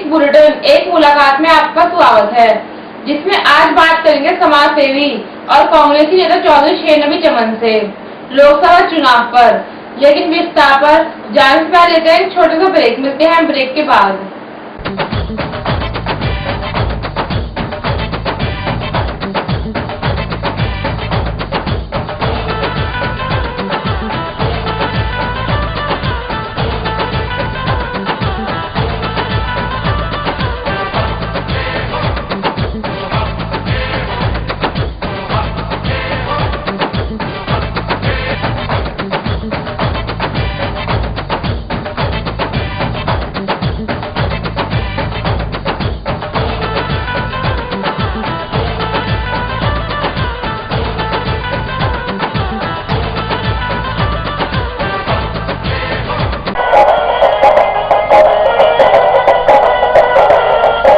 Bulletin एक मुलाकात में आपका स्वागत है, जिसमें आज बात करेंगे समाज सेवी और कांग्रेसी नेता चौधरी शेर नबी चमन से लोकसभा चुनाव पर। लेकिन विस्तार पर जाने से पहले लेते हैं एक छोटे सा ब्रेक। मिलते हैं ब्रेक के बाद।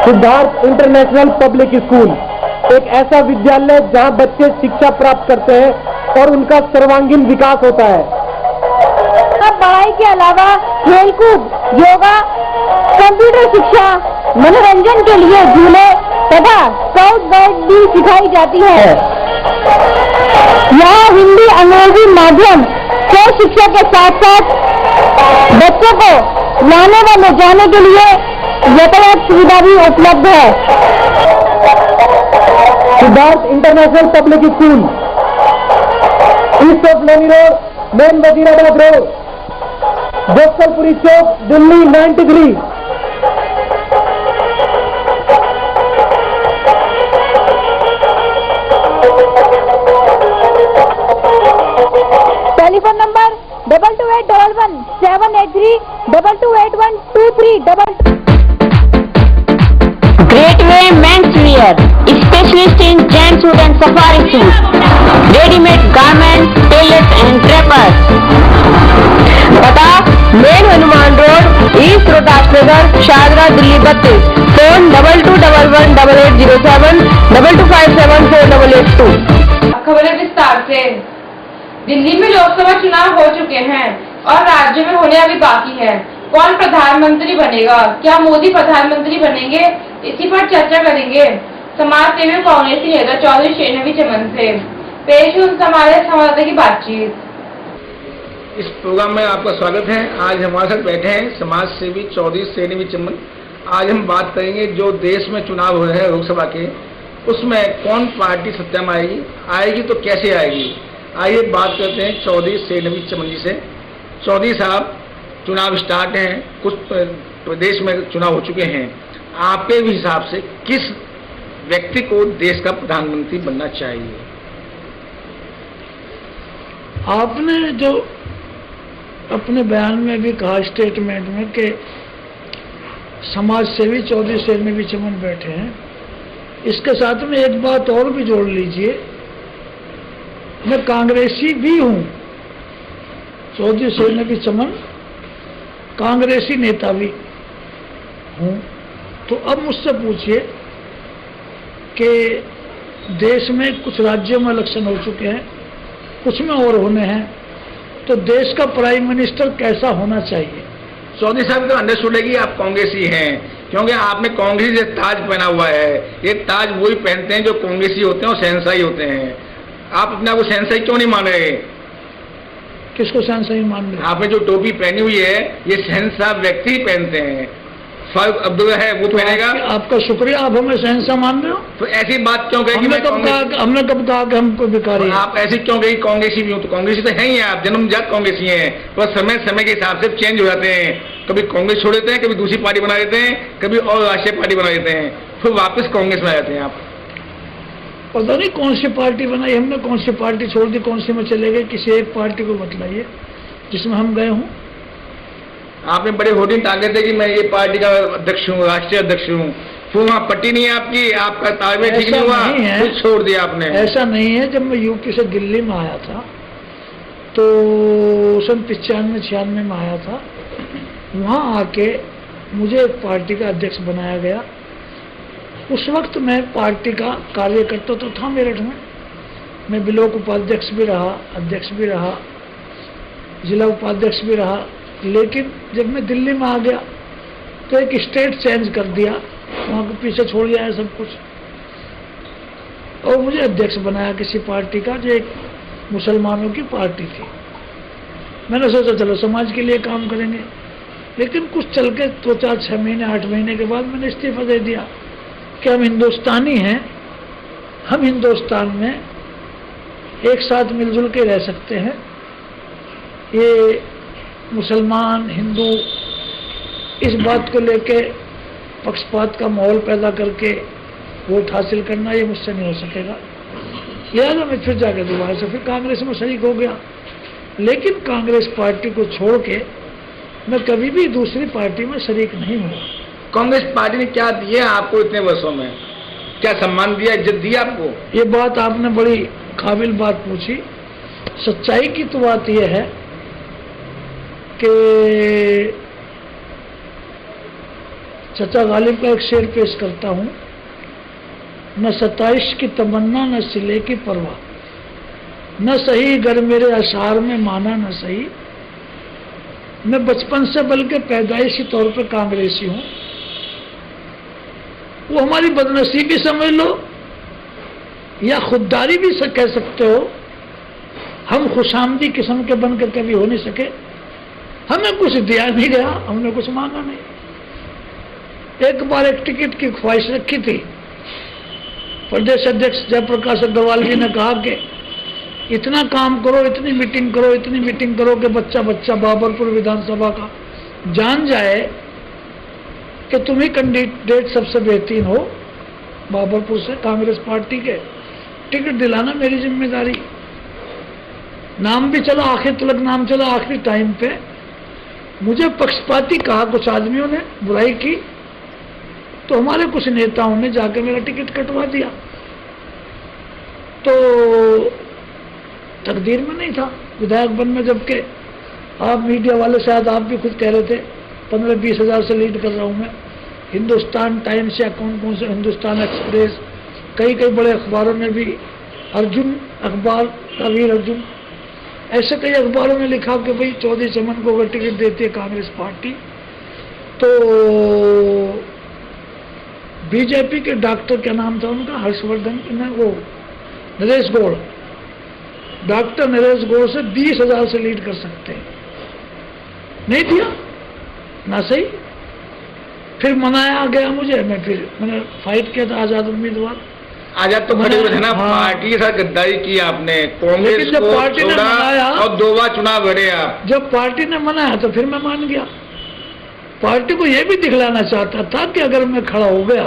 सिद्धार्थ इंटरनेशनल पब्लिक स्कूल एक ऐसा विद्यालय जहां बच्चे शिक्षा प्राप्त करते हैं और उनका सर्वांगीण विकास होता है। पढ़ाई के अलावा खेलकूद, योगा, कंप्यूटर शिक्षा, मनोरंजन के लिए झूले तथा स्काउट गाइड भी सिखाई जाती है। यहाँ हिंदी, अंग्रेजी माध्यम से शिक्षा के साथ साथ बच्चों को लाने व ले जाने के लिए यातायात सुविधा भी उपलब्ध है। Siddharth international public school, east of Loni road, main Wazirabad road, Gopalpuri chowk, Delhi 93। Telephone number 2281 783 22812322। Gateway Men's Wear, specialist in jumpsuit and safari suit, ready-made garments, tailors and drapers. पता main Hanuman road, east Rohtas Nagar, Shahdara, Delhi 32। Phone 22118807 22574882। खबरें विस्तार से। दिल्ली में लोकसभा चुनाव हो चुके हैं और राज्य में होने अभी बाकी है। कौन प्रधानमंत्री बनेगा, क्या मोदी प्रधानमंत्री बनेंगे, इसी पर चर्चा करेंगे समाज सेवी कांग्रेसी नेता चौधरी शेर नबी चमन से। पेश उनसे हमारे संवाददाता की बातचीत। इस प्रोग्राम में आपका स्वागत है। आज हमारे साथ बैठे हैं समाज सेवी चौधरी शेर नबी चमन। आज हम बात करेंगे जो देश में चुनाव हो रहे हैं लोकसभा के, उसमें कौन पार्टी सत्ता में आएगी तो कैसे आएगी। आइए बात करते हैं चौधरी शेर नबी चमन जी से। चौधरी साहब, चुनाव स्टार्ट हैं, कुछ प्रदेश में चुनाव हो चुके हैं। आपके भी हिसाब से किस व्यक्ति को देश का प्रधानमंत्री बनना चाहिए? आपने जो अपने बयान में भी कहा, स्टेटमेंट में, कि समाज सेवी चौधरी शेर नबी चमन बैठे हैं, इसके साथ में एक बात और भी जोड़ लीजिए, मैं कांग्रेसी भी हूं। चौधरी शेर नबी चमन कांग्रेसी नेता भी हूं। तो अब मुझसे पूछिए कि देश में कुछ राज्यों में इलेक्शन हो चुके हैं, कुछ में और होने हैं, तो देश का प्राइम मिनिस्टर कैसा होना चाहिए? चौधरी साहब तो अंडरस्टूड है कि आप कांग्रेसी हैं, क्योंकि आपने कांग्रेसी से ताज पहना हुआ है। ये ताज वही पहनते हैं जो कांग्रेसी होते हैं और शहंशाही होते हैं। आप अपने आप को शहंशाही क्यों नहीं मान रहे? किसको शहंशाही मान रहे? आपने जो टोपी पहनी हुई है, ये शहंशाह व्यक्ति ही पहनते हैं। फारूक अब्दुल्ला है, वो पहनेगा। आपका शुक्रिया, आप हमें शहंशाह मान रहे हो। तो ऐसी बात क्यों कहेगी? हमने कब कहा कि हमको भिखारी? आप ऐसी क्यों कहेगी कांग्रेसी भी हूँ? तो कांग्रेसी तो है ही, आप जन्मजात कांग्रेसी हैं। तो समय के हिसाब से चेंज हो जाते हैं। कभी कांग्रेस छोड़ देते हैं, कभी दूसरी पार्टी बना देते हैं, कभी और राष्ट्रीय पार्टी बना देते हैं, फिर वापस कांग्रेस में आ जाते हैं। आप पता नहीं कौन सी पार्टी बनाई हमने, कौन सी पार्टी छोड़ दी, कौन सी में चले गए। किसी एक पार्टी को बतलाइए जिसमें हम गए हों। आपने बड़े होर्डिंग टांगे थे कि मैं ये पार्टी का अध्यक्ष हूँ, राष्ट्रीय अध्यक्ष हूँ, फिर वहाँ पट्टी नहीं है आपकी, आपका तालमेल ठीक नहीं हुआ, फिर छोड़ दिया आपने। ऐसा नहीं है। जब मैं यूपी से दिल्ली में आया था तो सन 95-96 में आया था, वहाँ आके मुझे एक पार्टी का अध्यक्ष बनाया गया। उस वक्त मैं पार्टी का कार्यकर्ता तो था मेरठ में, मैं ब्लॉक उपाध्यक्ष भी रहा, अध्यक्ष भी रहा, जिला उपाध्यक्ष भी रहा। लेकिन जब मैं दिल्ली में आ गया तो एक स्टेट चेंज कर दिया, वहाँ को पीछे छोड़ दिया है सब कुछ, और मुझे अध्यक्ष बनाया किसी पार्टी का जो एक मुसलमानों की पार्टी थी। मैंने सोचा चलो समाज के लिए काम करेंगे, लेकिन कुछ चल के 2, 4, 6 महीने 8 महीने के बाद मैंने इस्तीफा दे दिया कि हम हिंदुस्तानी हैं, हम हिंदुस्तान में एक साथ मिलजुल के रह सकते हैं। ये मुसलमान हिंदू इस बात को लेके पक्षपात का माहौल पैदा करके वोट हासिल करना, ये मुझसे नहीं हो सकेगा। लिहाजा मैं फिर जाकर दोबारा से फिर कांग्रेस में शरीक हो गया, लेकिन कांग्रेस पार्टी को छोड़ के मैं कभी भी दूसरी पार्टी में शरीक नहीं हुआ। कांग्रेस पार्टी ने क्या दिया आपको इतने वर्षों में? क्या सम्मान दिया, इज्जत दी आपको? ये बात आपने बड़ी काबिल बात पूछी। सच्चाई की तो बात यह है कि चचा गालिब का एक शेर पेश करता हूं, न 27 की तमन्ना न सिले की परवाह, न सही गर मेरे अशार में माना न सही। मैं बचपन से बल्कि पैदाइशी तौर पर कांग्रेसी हूं। वो हमारी बदनसीबी समझ लो या खुददारी भी कह सकते हो। हम खुशामदी किस्म के बनकर कभी हो नहीं सके, हमें कुछ दिया नहीं गया, हमने कुछ मांगा नहीं। एक बार एक टिकट की ख्वाहिश रखी थी, प्रदेश अध्यक्ष जयप्रकाश अग्रवाल जी ने कहा कि इतना काम करो, इतनी मीटिंग करो, इतनी मीटिंग करो कि बच्चा बच्चा बाबरपुर विधानसभा का जान जाए कि तुम ही कैंडिडेट सबसे बेहतरीन हो बाबरपुर से कांग्रेस पार्टी के, टिकट दिलाना मेरी जिम्मेदारी। नाम भी चला, आखिर तक नाम चला, आखिरी टाइम पे मुझे पक्षपाती कहा कुछ आदमियों ने, बुराई की, तो हमारे कुछ नेताओं ने जाकर मेरा टिकट कटवा दिया। तो तकदीर में नहीं था विधायक बन में, जबकि आप मीडिया वाले शायद आप भी खुद कह रहे थे 15-20 हज़ार से लीड कर रहा हूं मैं। हिंदुस्तान टाइम्स या कौन कौन से, हिंदुस्तान एक्सप्रेस, कई कई बड़े अखबारों में भी, अर्जुन अखबार का वीर अर्जुन, ऐसे कई अखबारों में लिखा कि भाई चौधरी चमन को अगर टिकट देती है कांग्रेस पार्टी तो बीजेपी के डॉक्टर, क्या नाम था उनका, हर्षवर्धन, वो नरेश गौड़, डॉक्टर नरेश गौड़ से 20 हज़ार से लीड कर सकते हैं। नहीं दिया ना, सही। फिर मनाया गया मुझे, मैंने फाइट किया था आजाद उम्मीदवार। आजाद तो खड़े हुए थे ना, हाँ। पार्टी के साथ गद्दारी की आपने, कांग्रेस जब को पार्टी ने छोड़ा मनाया और 2 बार चुनाव लड़े आप। जब पार्टी ने मनाया तो फिर मैं मान गया। पार्टी को यह भी दिखलाना चाहता था कि अगर मैं खड़ा हो गया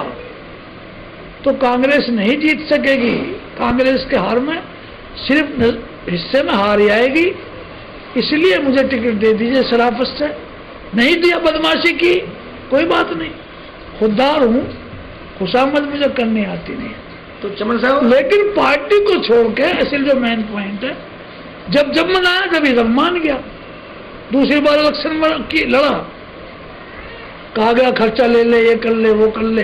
तो कांग्रेस नहीं जीत सकेगी, कांग्रेस के हार में सिर्फ हिस्से में हार ही आएगी, इसलिए मुझे टिकट दे दीजिए शराफत से। नहीं दिया, बदमाशी की, कोई बात नहीं, खुददार हूं, खुशामद मुझे करनी आती नहीं है। तो चमन साहब, लेकिन पार्टी को छोड़ के असल जो मेन पॉइंट है, जब मनाया जब मान गया। दूसरी बार इलेक्शन में लड़ा, कहा गया खर्चा ले ले, ये कर ले, वो कर ले।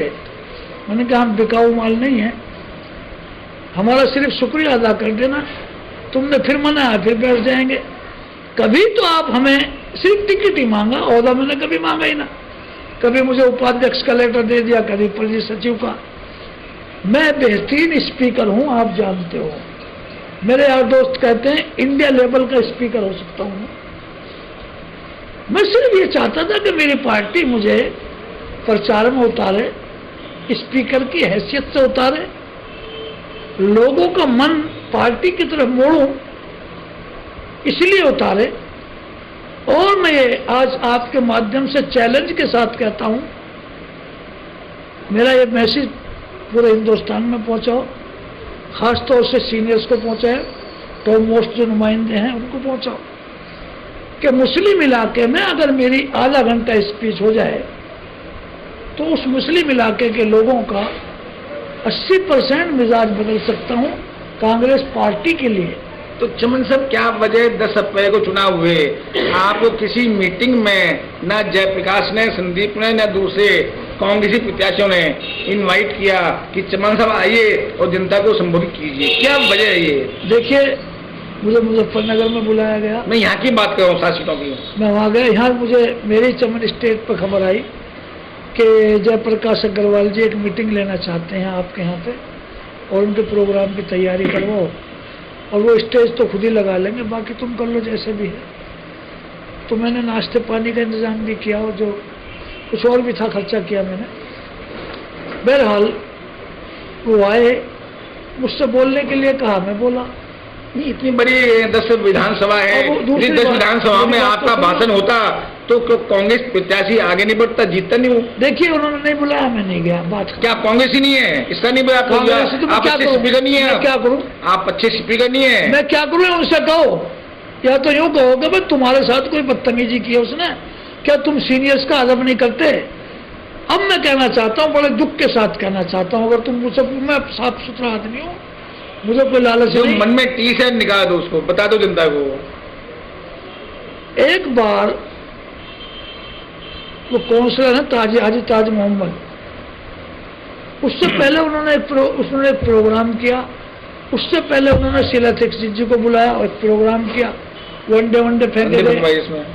मैंने कहा हम बिकाऊ माल नहीं है, हमारा सिर्फ शुक्रिया अदा कर देना, तुमने फिर मनाया फिर बैठ जाएंगे। कभी तो आप हमें सिर्फ टिकट ही मांगा, ओहदा मैंने कभी मांगा ही ना। कभी मुझे उपाध्यक्ष का लेटर दे दिया, कभी परिषद सचिव का। मैं बेहतरीन स्पीकर हूं, आप जानते हो। मेरे यार दोस्त कहते हैं इंडिया लेवल का स्पीकर हो सकता हूं। मैं सिर्फ ये चाहता था कि मेरी पार्टी मुझे प्रचार में उतारे, स्पीकर की हैसियत से उतारे, लोगों का मन पार्टी की तरफ मोड़ूं, इसलिए उतारे। और मैं ये आज आपके माध्यम से चैलेंज के साथ कहता हूं, मेरा ये मैसेज पूरे हिंदुस्तान में पहुंचाओ, खासतौर से सीनियर्स को पहुंचाए, टॉप मोस्ट जो नुमाइंदे हैं उनको पहुंचाओ कि मुस्लिम इलाके में अगर मेरी आधा घंटा स्पीच हो जाए तो उस मुस्लिम इलाके के लोगों का 80% मिजाज बदल सकता हूं कांग्रेस पार्टी के लिए। तो चमन साहब, क्या वजह 10 अप्रैल को चुनाव हुए, आपको किसी मीटिंग में ना जयप्रकाश ने, संदीप ने, ना दूसरे कांग्रेसी प्रत्याशियों ने इनवाइट किया कि चमन साहब आइए और जनता को संबोधित कीजिए? क्या वजह है ये? देखिए, मुझे मुजफ्फरनगर में बुलाया गया, मैं यहाँ की बात कर रहा हूँ, 7 सीटों की। मैं वहाँ गया। यहाँ मुझे मेरी चमन स्टेट पर खबर आई कि जयप्रकाश अग्रवाल जी एक मीटिंग लेना चाहते हैं आपके यहाँ पे और उनके प्रोग्राम की तैयारी करवाओ, और वो स्टेज तो खुद ही लगा लेंगे, बाकी तुम कर लो जैसे भी है। तो मैंने नाश्ते पानी का इंतजाम भी किया और जो कुछ और भी था खर्चा किया मैंने। बहरहाल वो आए, मुझसे बोलने के लिए कहा, मैं बोला। नहीं, इतनी बड़ी 10 विधानसभा है, अब दूसरी 10 बात- विधानसभा में मेरी बात आपका तो भाषण सुनो। होता तो कांग्रेस प्रत्याशी आगे नहीं बढ़ता, जीतता नहीं वो। देखिए उन्होंने नहीं बुलाया, मैं नहीं गया। बात क्या कांग्रेस ही नहीं है, इसका नहीं बुलाया? कांग्रेस तो मैं आप क्या अच्छे करूं? स्पीकर नहीं मैं क्या है, करूं? आप अच्छे स्पीकर नहीं है। मैं क्या करूं? उनसे कहो, या तो यूं कहो कि भाई तुम्हारे साथ कोई बदतमीजी की है उसने, क्या तुम सीनियर्स का अदब नहीं करते? अब मैं कहना चाहता हूं, बड़े दुख के साथ कहना चाहता हूं, अगर तुम मुझसे, मैं साफ सुथरा आदमी हूं, मुझे कोई लालच जो नहीं। मन में टीस है निकाल दो, उसको बता दो जनता को। एक बार वो काउंसलर है हाजी ताज मोहम्मद, उससे पहले उन्होंने एक प्रोग्राम किया। उससे पहले उन्होंने शीला दीक्षित जी को बुलाया और एक प्रोग्राम किया, वनडे फेंके गए। इसमें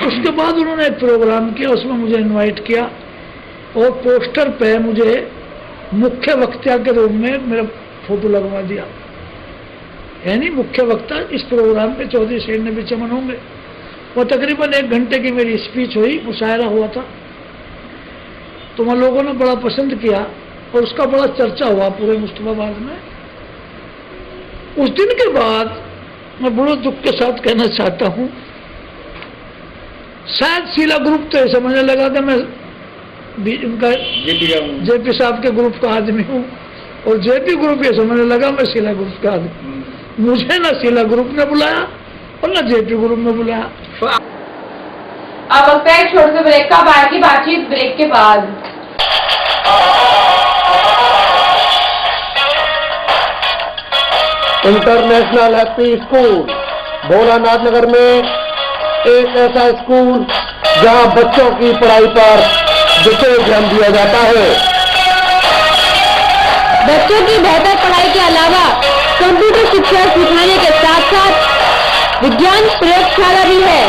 उसके बाद उन्होंने एक प्रोग्राम किया, उसमें मुझे इनवाइट किया और पोस्टर पे मुझे मुख्य वक्ता के रूप में मेरा फोटो लगवा दिया, यानी मुख्य वक्ता इस प्रोग्राम पे चौधरी शेर नबी चमन होंगे। वो तकरीबन 1 घंटे की मेरी स्पीच हुई, मुशायरा हुआ था, तो वहाँ लोगों ने बड़ा पसंद किया और उसका बड़ा चर्चा हुआ पूरे मुस्तफाबाद में। उस दिन के बाद मैं बड़े दुख के साथ कहना चाहता हूँ, शायद शीला ग्रुप तो ये समझने लगा कि मैं उनका जेपी साहब के ग्रुप का आदमी हूँ, और जेपी ग्रुप ये समझने लगा मैं शीला ग्रुप का आदमी। मुझे ना शीला ग्रुप ने बुलाया और ना जेपी ग्रुप ने बुलाया। अब वक्त है छोटे से ब्रेक का, बाहर की बातचीत ब्रेक के बाद। इंटरनेशनल हैप्पी स्कूल भोलानाथ नगर में एक ऐसा स्कूल जहां बच्चों की पढ़ाई पर विशेष ध्यान दिया जाता है। बच्चों की बेहतर पढ़ाई के अलावा कंप्यूटर शिक्षा सिखाने के साथ साथ विज्ञान प्रयोगशाला भी है।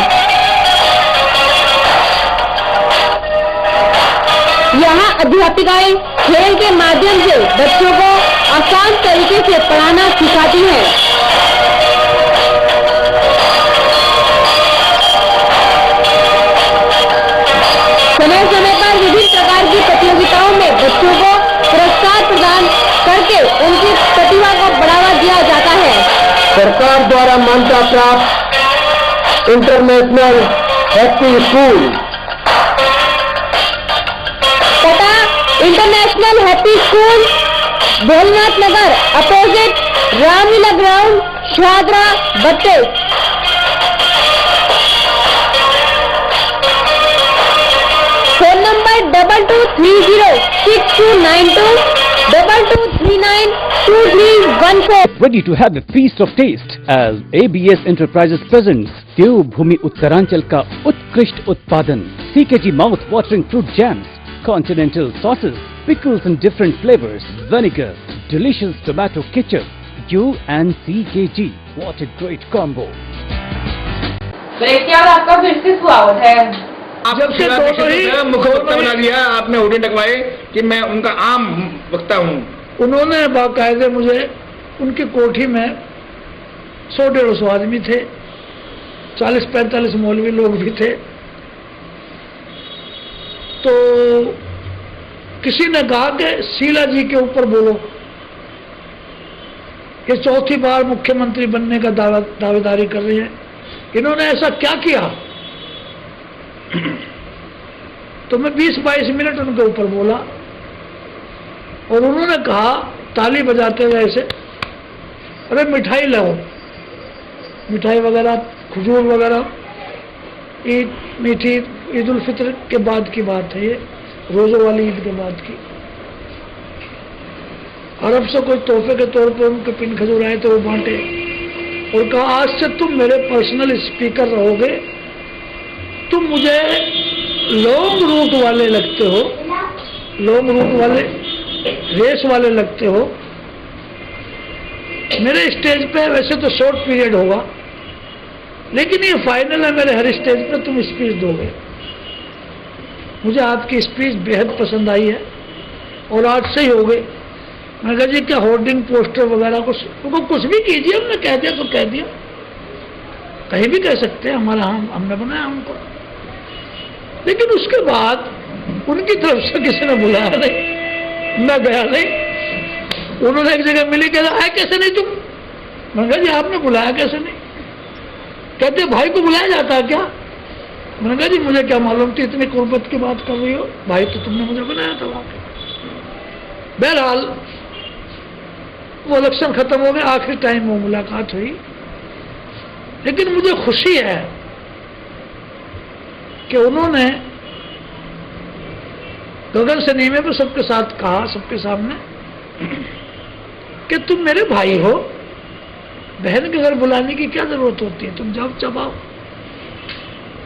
यहाँ अध्यापिकाएं खेल के माध्यम से बच्चों को आसान तरीके से पढ़ाना सिखाती हैं। समय समय पर विभिन्न प्रकार की प्रतियोगिताओं में बच्चों को पुरस्कार प्रदान करके उनकी प्रतिभा को बढ़ावा दिया जाता है। सरकार द्वारा मान्यता प्राप्त इंटरनेशनल हैप्पी स्कूल पता इंटरनेशनल हैप्पी स्कूल, भोलनाथ नगर, अपोजिट रामलीला ग्राउंड, शाहदरा, बत्तीस। Phone number 22306292 22392314। Ready to have a feast of taste as ABS Enterprises presents देवभूमि उत्तरांचल का उत्कृष्ट उत्पादन CKG mouth watering fruit jams, continental sauces, pickles in different flavors, vinegar, delicious tomato ketchup, you and CKG. What a great combo! Break के बाद आपका फिर से स्वागत है। जब से मुख्य वक्ता बना दिया आपने, होर्डिंग लगवाए कि मैं उनका आम वक्ता हूँ। उन्होंने बाकायदे मुझे, उनकी कोठी में 100-150 आदमी थे, 40-45 मौलवी लोग भी थे। तो किसी ने कहा कि शीला जी के ऊपर बोलो, कि चौथी बार मुख्यमंत्री बनने का दावेदारी कर रही है, इन्होंने ऐसा क्या किया? तो मैं 20-22 मिनट उनके ऊपर बोला और उन्होंने कहा ताली बजाते हुए ऐसे, अरे मिठाई लाओ, मिठाई वगैरह, खजूर वगैरह, मीठी ईद उल फित्र के बाद की बात है ये, रोज़ों वाली ईद के बाद की। अरब से कोई तोहफे के तौर पर उनके पिन खजूर आए थे, वो बांटे और कहा आज से तुम मेरे पर्सनल स्पीकर रहोगे, तुम मुझे लॉन्ग रूट वाले लगते हो, लॉन्ग रूट वाले, रेस वाले लगते हो। मेरे स्टेज पे वैसे तो शॉर्ट पीरियड होगा, लेकिन ये फाइनल है, मेरे हर स्टेज पे तुम स्पीच दोगे। मुझे आपकी स्पीच बेहद पसंद आई है और आज सही हो गई। मैं कहा जी क्या होर्डिंग पोस्टर वगैरह कुछ भी कीजिए, हमने कह दिया तो कह दिया, कहीं भी कह सकते हैं, हमारा हमने बनाया उनको। लेकिन उसके बाद उनकी तरफ से किसी ने बुलाया नहीं, मैं गया नहीं। उन्होंने एक जगह मिली, कहते आए कैसे नहीं तुम? मैं कहा जी आपने बुलाया कैसे नहीं? कहते भाई को बुलाया जाता है क्या? मैंने कहा जी मुझे क्या मालूम थी इतनी कुर्बत की बात कर रही हो, भाई तो तुमने मुझे बनाया था वहां पे। बहरहाल वो इलेक्शन खत्म हो गया, आखिरी टाइम वो मुलाकात हुई। लेकिन मुझे खुशी है कि उन्होंने गगन से नीचे में सबके साथ कहा, सबके सामने, कि तुम मेरे भाई हो, बहन के घर बुलाने की क्या जरूरत होती है, तुम जाओ चबाओ।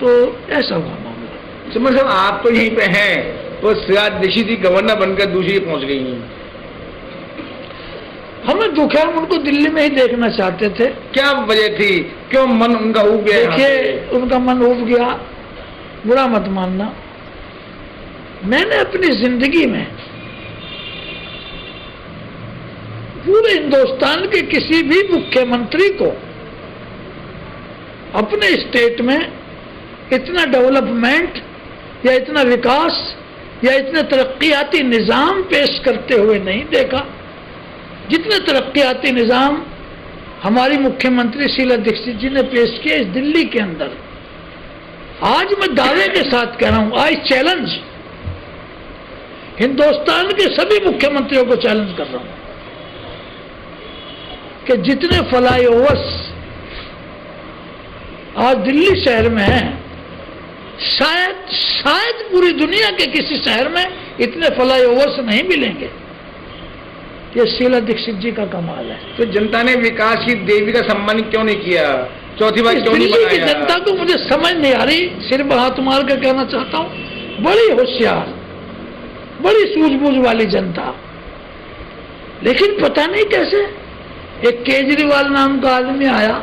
तो ऐसा हुआ मामला। चमन साहब आप तो यहीं पे हैं, तो शीला दीक्षित जी गवर्नर बनकर दूसरी पहुंच गई हैं। हमें दुख है, हम उनको दिल्ली में ही देखना चाहते थे। क्या वजह थी, क्यों मन उनका उब गया? देखिए उनका मन उब गया, बुरा मत मानना। मैंने अपनी जिंदगी में पूरे हिंदुस्तान के किसी भी मुख्यमंत्री को अपने स्टेट में इतना डेवलपमेंट या इतना विकास या इतने तरक्कियाती निजाम पेश करते हुए नहीं देखा जितने तरक्कियाती निजाम हमारी मुख्यमंत्री शीला दीक्षित जी ने पेश किए इस दिल्ली के अंदर। आज मैं दावे के साथ कह रहा हूं, आई चैलेंज, हिंदुस्तान के सभी मुख्यमंत्रियों को चैलेंज कर रहा हूं कि जितने फ्लाईओवर्स आज दिल्ली शहर में हैं, शायद पूरी दुनिया के किसी शहर में इतने फ्लाईओवर्स नहीं मिलेंगे। ये शीला दीक्षित जी का कमाल है। तो जनता ने विकास की देवी का सम्मान क्यों नहीं किया? चौथी बार क्यों नहीं बनाया? दिल्ली की जनता को मुझे समझ नहीं आ रही, सिर्फ हाथ मार कर कहना चाहता हूं, बड़ी होशियार, बड़ी सूझबूझ वाली जनता। लेकिन पता नहीं कैसे एक केजरीवाल नाम का आदमी आया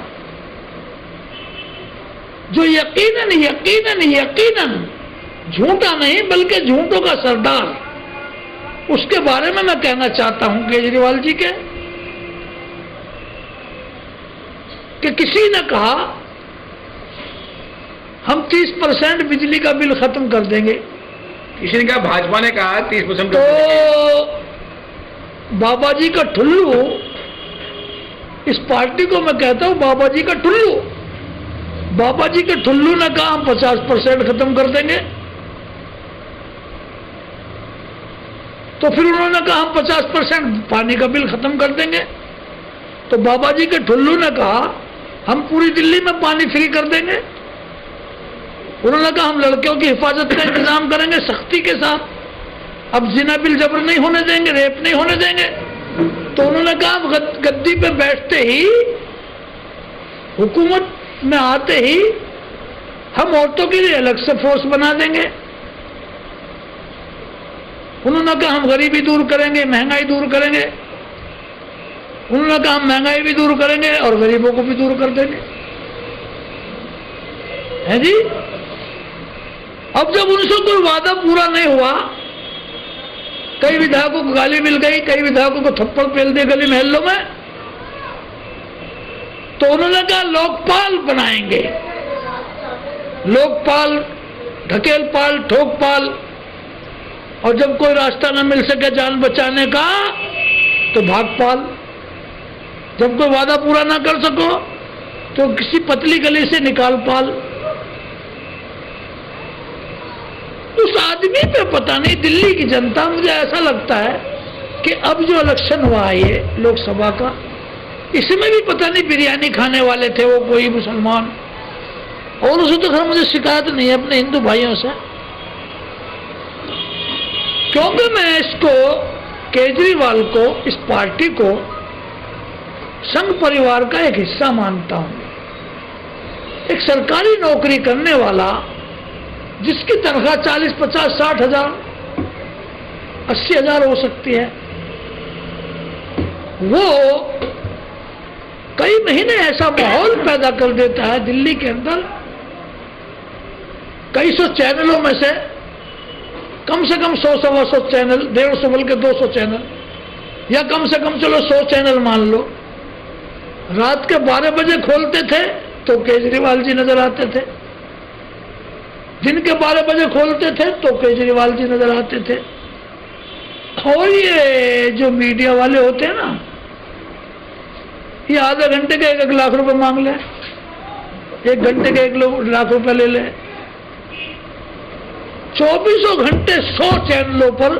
जो यकीनन झूठा नहीं बल्कि झूठों का सरदार, उसके बारे में मैं कहना चाहता हूं केजरीवाल जी के, कि किसी ने कहा हम 30% बिजली का बिल खत्म कर देंगे। किसी ने कहा, भाजपा ने कहा 30%। तो बाबा जी का ठुल्लू, इस पार्टी को मैं कहता हूं बाबा जी का ठुल्लू, बाबा जी के ठुल्लू ने कहा हम 50% खत्म कर देंगे। तो फिर उन्होंने कहा हम 50% पानी का बिल खत्म कर देंगे। तो बाबा जी के ठुल्लू ने कहा हम पूरी दिल्ली में पानी फ्री कर देंगे। उन्होंने कहा हम लड़कियों की हिफाजत का इंतजाम करेंगे सख्ती के साथ, अब जिना बिल जबर नहीं होने देंगे, रेप नहीं होने देंगे। तो उन्होंने कहा गद्दी पे बैठते ही, हुकूमत में आते ही हम औरतों के लिए अलग से फोर्स बना देंगे। उन्होंने कहा हम गरीबी दूर करेंगे, महंगाई दूर करेंगे। उन्होंने कहा हम महंगाई भी दूर करेंगे और गरीबों को भी दूर कर देंगे। है जी। अब जब उनसे कोई वादा पूरा नहीं हुआ, कई विधायकों को गाली मिल गई, कई विधायकों को थप्पड़ पेल दिए गली महलों में, तो उन्होंने कहा लोकपाल बनाएंगे, लोकपाल, ढकेलपाल, ठोकपाल, और जब कोई रास्ता न मिल सके जान बचाने का तो भागपाल। जब कोई वादा पूरा ना कर सको तो किसी पतली गली से निकालपाल। उस आदमी पे पता नहीं दिल्ली की जनता, मुझे ऐसा लगता है कि अब जो इलेक्शन हुआ है ये लोकसभा का, इसमें भी पता नहीं बिरयानी खाने वाले थे वो कोई मुसलमान, और उसे तो खैर मुझे शिकायत नहीं है अपने हिंदू भाइयों से, क्योंकि मैं इसको, केजरीवाल को, इस पार्टी को संघ परिवार का एक हिस्सा मानता हूं। एक सरकारी नौकरी करने वाला जिसकी तनख्वाह 40, 50, 60 हजार, 80 हजार हो सकती है, वो कई महीने ऐसा माहौल पैदा कर देता है दिल्ली के अंदर, कई सौ चैनलों में से कम से कम 100-125 चैनल, 150 बल्कि 200 चैनल, या कम से कम चलो 100 चैनल मान लो, रात के 12 बजे खोलते थे तो केजरीवाल जी नजर आते थे, दिन के 12 बजे खोलते थे तो केजरीवाल जी नजर आते थे। और ये जो मीडिया वाले होते हैं ना, ये आधे घंटे के 1 लाख रुपए मांग ले, 1 घंटे के 1 लाख रुपए ले ले। 24 घंटे 100 चैनलों पर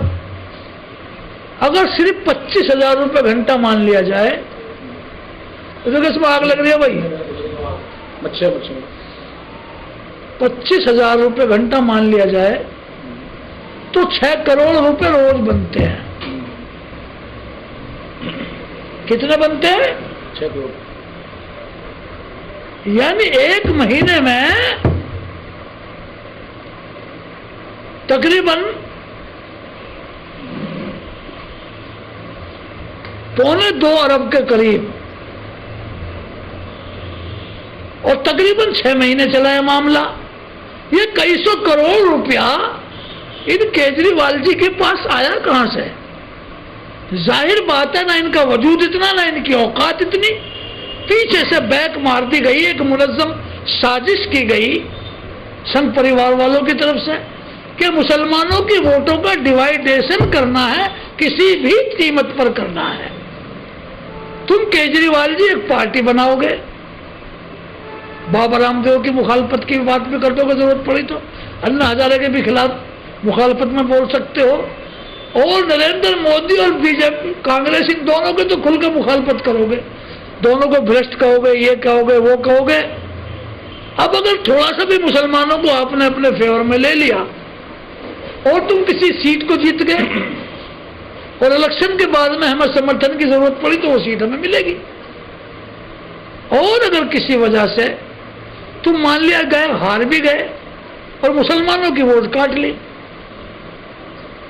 अगर सिर्फ 25,000 रुपए घंटा मान लिया जाए तो किसमें आग लग रही है भाई? बच्चे 25,000 रुपए घंटा मान लिया जाए तो 6 करोड़ रुपए रोज बनते हैं। कितने बनते हैं? 6 करोड़। यानी 1 महीने में तकरीबन 2.25 अरब के करीब, और तकरीबन 6 महीने चला है मामला। ये कई सौ करोड़ रुपया इन केजरीवाल जी के पास आया कहां से? जाहिर बात है, ना इनका वजूद इतना, ना इनकी औकात इतनी। पीछे से बैक मार दी गई, एक मुनज्जम साजिश की गई संघ परिवार वालों की तरफ से कि मुसलमानों की वोटों का डिवाइडेशन करना है, किसी भी कीमत पर करना है। तुम केजरीवाल जी एक पार्टी बनाओगे, बाबा रामदेव की मुखालफत की बात भी कर दोगे, जरूरत पड़ी तो अन्ना हजारे के भी खिलाफ मुखालफत में बोल सकते हो, और नरेंद्र मोदी और बीजेपी कांग्रेस इन दोनों के तो खुल के मुखालफत करोगे, दोनों को भ्रष्ट कहोगे, ये कहोगे, वो कहोगे। अब अगर थोड़ा सा भी मुसलमानों को आपने अपने फेवर में ले लिया और तुम किसी सीट को जीत गए और इलेक्शन के बाद में हमें समर्थन की जरूरत पड़ी तो वो सीट हमें मिलेगी, और अगर किसी वजह से तुम मान लिया गए हार भी गए और मुसलमानों की वोट काट ली,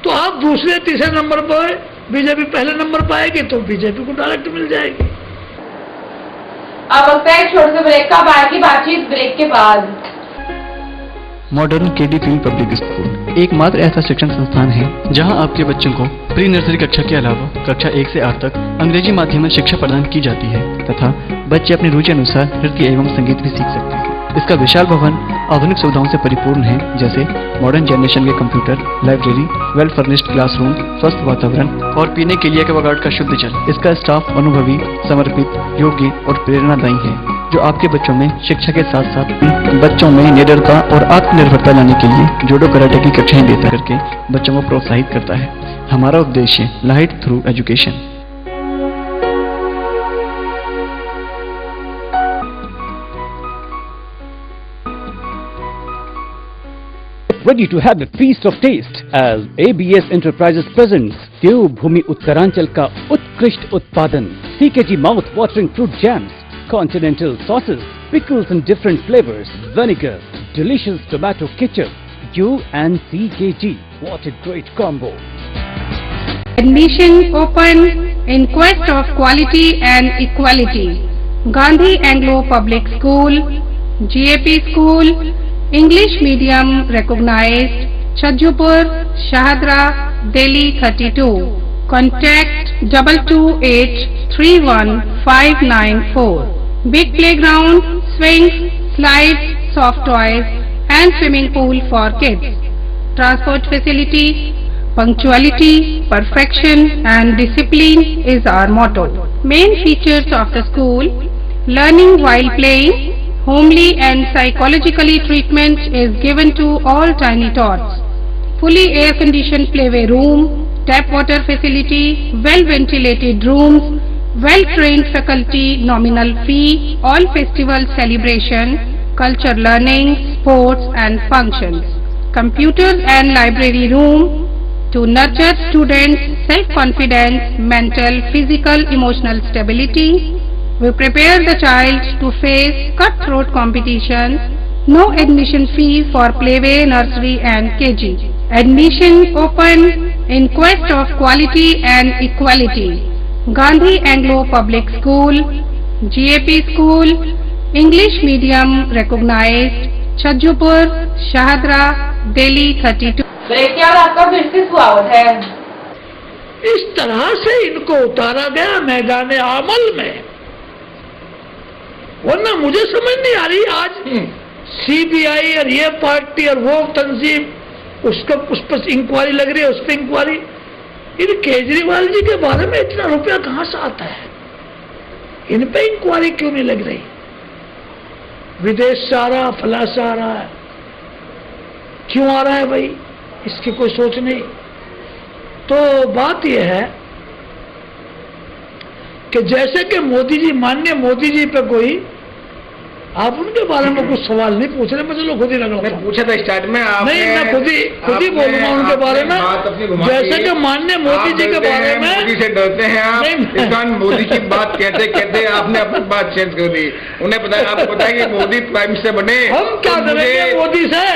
तो आप दूसरे तीसरे नंबर पर, बीजेपी पहले नंबर पर आएगी तो बीजेपी को डायरेक्ट मिल जाएगी। अब वक्त है छोटे से ब्रेक का, बाकी बातचीत ब्रेक के बाद। Modern KD field public school एकमात्र ऐसा शिक्षण संस्थान है जहां आपके बच्चों को प्री नर्सरी कक्षा के अलावा कक्षा 1 से 8 तक अंग्रेजी माध्यम में शिक्षा प्रदान की जाती है तथा बच्चे अपनी रुचि अनुसार नृत्य एवं संगीत भी सीख सकते हैं। इसका विशाल भवन आधुनिक सुविधाओं से परिपूर्ण है, जैसे मॉडर्न जनरेशन के computer, library, well furnished classroom, स्वस्थ वातावरण और पीने के लिए एक्वागार्ड का शुद्ध जल। इसका स्टाफ अनुभवी, समर्पित, योग्य और प्रेरणादायी है, जो आपके बच्चों में शिक्षा के साथ साथ बच्चों में निडरता और आत्मनिर्भरता लाने के लिए जूडो कराटे की कक्षाएं देता करके बच्चों को प्रोत्साहित करता है। हमारा उद्देश्य light through education. Ready to have a feast of taste as ABS Enterprises presents देवभूमि उत्तरांचल का उत्कृष्ट उत्पादन CKG mouth watering fruit jams, continental sauces, pickles in different flavors, vinegar, delicious tomato ketchup. You and CKG, what a great combo! Admission open in quest of quality and equality. Gandhi Anglo Public School, GAP School, English medium recognized, Chajjupur, Shahadra, Delhi 32. Contact 22831594. Big playground, swings, slides, soft toys and swimming pool for kids. Transport facility, punctuality, perfection and discipline is our motto. Main features of the school: learning while playing, homely and psychologically treatment is given to all tiny tots. Fully air-conditioned playway room, tap water facility, well-ventilated rooms, well-trained faculty, nominal fee, all festival celebration, culture learning, sports and functions. Computers and library room to nurture students' self-confidence, mental, physical, emotional stability. We prepare the child to face cutthroat competition. No admission fee for playway, nursery and KG. Admission open in quest of quality and equality. Gandhi Anglo Public School, GAP School, English medium recognized, Chajjupur, Shahadra, Delhi 32. Break के बाद आपका फिर से स्वागत है। इस तरह से इनको उतारा गया मैदान अमल में, वरना मुझे समझ नहीं आ रही आज सीबीआई और ये पार्टी और वो तंजीम उस पर इंक्वायरी लग रही है, उस पर इंक्वायरी। इन केजरीवाल जी के बारे में इतना रुपया कहां से आता है, इन पे इंक्वायरी क्यों नहीं लग रही? विदेश से आ रहा, फला से आ रहा है, क्यों आ रहा है भाई, इसकी कोई सोच नहीं। तो बात यह है कि जैसे कि मोदी जी, माननीय मोदी जी पे कोई, आप उनके बारे में कुछ सवाल नहीं पूछ रहे, मैं चलो खुद ही लग रहा हूं। पूछा था स्टार्ट में आपने, नहीं, मैं खुद ही बोलूंगा उनके बारे में। जैसे कि माननीय मोदी जी के बारे में, मोदी से डरते हैं आप, इस कारण मोदी की बात कहते कहते आपने अपनी बात चेंज कर दी। उन्हें पता, आपको पता है कि मोदी प्राइम मिनिस्टर बने, हम क्या करेंगे मोदी से?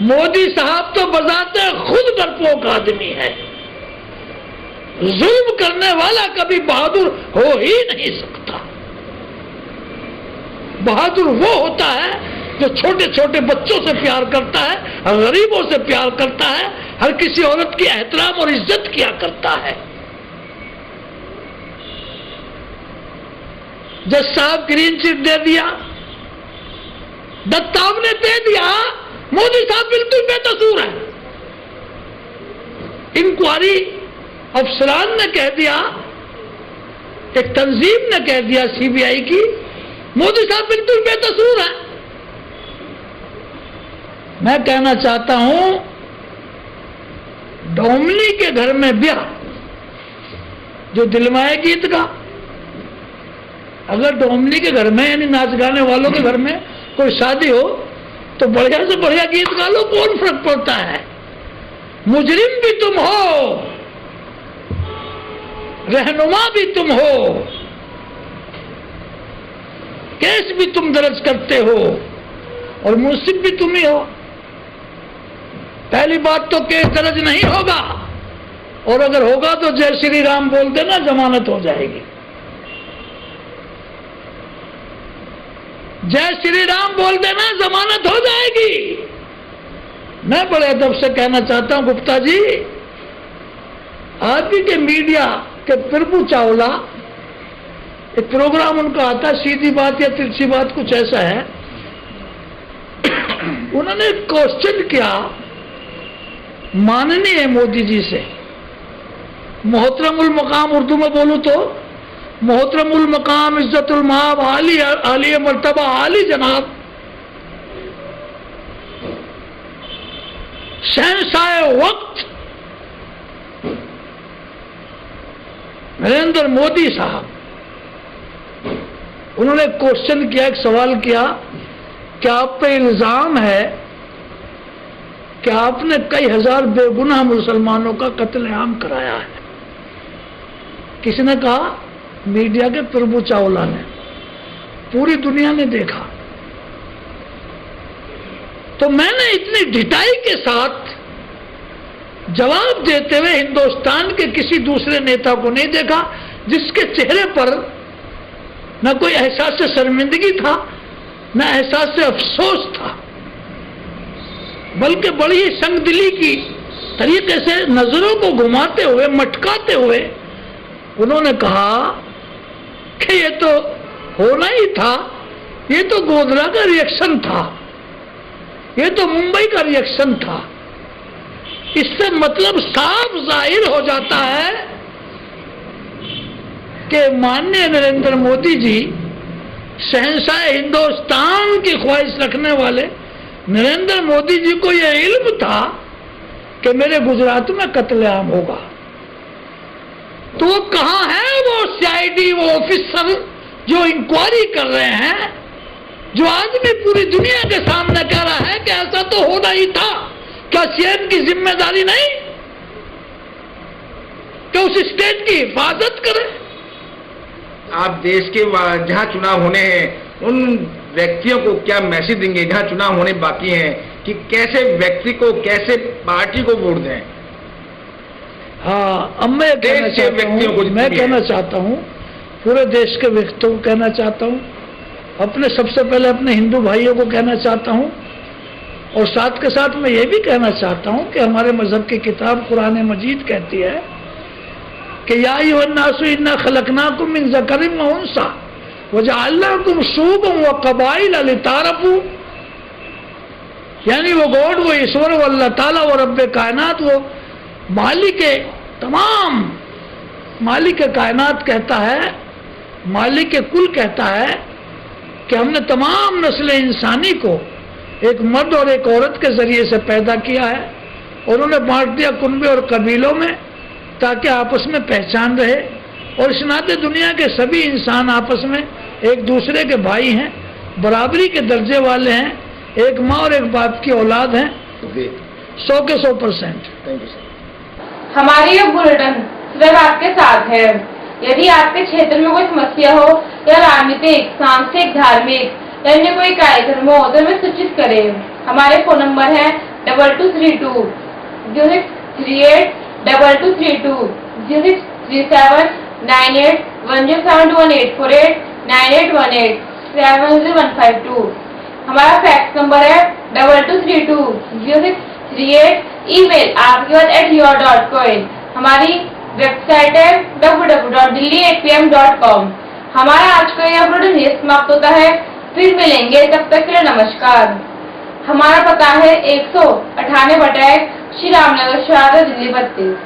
मोदी साहब तो बजाते खुद डरपोक आदमी है, जुल्म करने वाला कभी बहादुर हो ही नहीं सकता। बहादुर वो होता है जो छोटे छोटे बच्चों से प्यार करता है, गरीबों से प्यार करता है, हर किसी औरत की एहतराम और इज्जत किया करता है। जज साहब ग्रीन चिट दे दिया, दत्ताव ने दे दिया, मोदी साहब बिल्कुल बेकसूर है। इंक्वायरी अफसरान ने कह दिया, एक तंजीम ने कह दिया सीबीआई की, मोदी साहब बिल्कुल बेकसूर है। मैं कहना चाहता हूं, डोमनी के घर में ब्याह, जो दिलवाए गीत का, अगर डोमनी के घर में यानी नाच गाने वालों के घर में कोई शादी हो तो बढ़िया से बढ़िया गीत गा लो, कौन फर्क पड़ता है? मुजरिम भी तुम हो, रहनुमा भी तुम हो, केस भी तुम दर्ज करते हो और मुंसिफ भी तुम ही हो। पहली बात तो केस दर्ज नहीं होगा, और अगर होगा तो जय श्री राम बोल देना, जमानत हो जाएगी। जय श्री राम बोल देना, जमानत हो जाएगी। मैं बड़े अदब से कहना चाहता हूं गुप्ता जी, आज के मीडिया के प्रभु चावला, एक प्रोग्राम उनका आता है सीधी बात या तिरछी बात, कुछ ऐसा है। उन्होंने क्वेश्चन किया माननीय मोदी जी से, मोहतरमुल मकाम, उर्दू में बोलूं तो मोहतरमुल मकाम, इज्जतुल माब, आली मर्तबा, आली जनाब, शहंशाह वक्त नरेंद्र मोदी साहब, उन्होंने क्वेश्चन किया, एक सवाल किया कि आप पे इल्जाम है कि आपने कई हजार बेगुनाह मुसलमानों का कत्लेआम कराया है। किसने कहा? मीडिया के प्रभु चावला ने, पूरी दुनिया ने देखा। तो मैंने इतनी ढिठाई के साथ जवाब देते हुए हिंदुस्तान के किसी दूसरे नेता को नहीं देखा जिसके चेहरे पर न कोई एहसास से शर्मिंदगी था, न एहसास से अफसोस था, बल्कि बड़ी ही संगदिली की तरीके से नजरों को घुमाते हुए, मटकाते हुए उन्होंने कहा कि ये तो होना ही था, ये तो गोधरा का रिएक्शन था, ये तो मुंबई का रिएक्शन था। इससे मतलब साफ जाहिर हो जाता है कि माननीय नरेंद्र मोदी जी, शहंशाह हिंदुस्तान की ख्वाहिश रखने वाले नरेंद्र मोदी जी को यह इल्म था कि मेरे गुजरात में कत्लेआम होगा। तो वो कहां है वो सीआईडी, वो ऑफिसर जो इंक्वायरी कर रहे हैं, जो आदमी पूरी दुनिया के सामने कह रहा है कि ऐसा तो होना ही था? क्या सीएम की जिम्मेदारी नहीं कि उस स्टेट की हिफाजत करे? आप देश के जहां चुनाव होने हैं उन व्यक्तियों को क्या मैसेज देंगे जहां चुनाव होने बाकी हैं, कि कैसे व्यक्ति को, कैसे पार्टी को वोट दें? हाँ, अब मैं कहना चाहता हूं, पूरे देश के व्यक्तियों को कहना चाहता हूं, अपने सबसे पहले अपने हिंदू भाइयों को कहना चाहता हूं और साथ के साथ मैं ये भी कहना चाहता हूँ कि हमारे मजहब की किताब कुरान मजीद कहती है कि या अय्युहन्नासु इन्ना खलकनाकुम मिन ज़करिन व उन्सा वजअलनाकुम शुअबन व क़बाइल लितारफू, यानी वो गॉड, वो ईश्वर, वो अल्लाह ताला, वो रब्बे कायनात, वो मालिक कायनात कहता है, मालिक कुल कहता है कि हमने तमाम नस्ल इंसानी को एक मर्द और एक औरत के जरिए से पैदा किया है और उन्हें बांट दिया कुनबे और कबीलों में ताकि आपस में पहचान रहे, और इस नाते दुनिया के सभी इंसान आपस में एक दूसरे के भाई हैं, बराबरी के दर्जे वाले हैं, एक माँ और एक बाप की औलाद हैं, 100 के 100%। हमारी ये बुलेटिन सिर्फ आपके साथ है। यदि आपके क्षेत्र में कोई समस्या हो या राजनीतिक, सांस्कृतिक, धार्मिक या अन्य कोई कार्यक्रम हो तो हमें सूचित करें। हमारे फोन नंबर है 2232 0638 2232 0637 98 1071 9818 70152। हमारा फैक्स नंबर है 2232 0638। Email aapkibaat@your.coin। हमारी वेबसाइट है www.delhi8pm.com। हमारा आज का यह बुलेटिन यहीं समाप्त होता है। फिर मिलेंगे, तब तक के लिए नमस्कार। हमारा पता है 198 श्री रामनगर, शारदा, दिल्ली 32।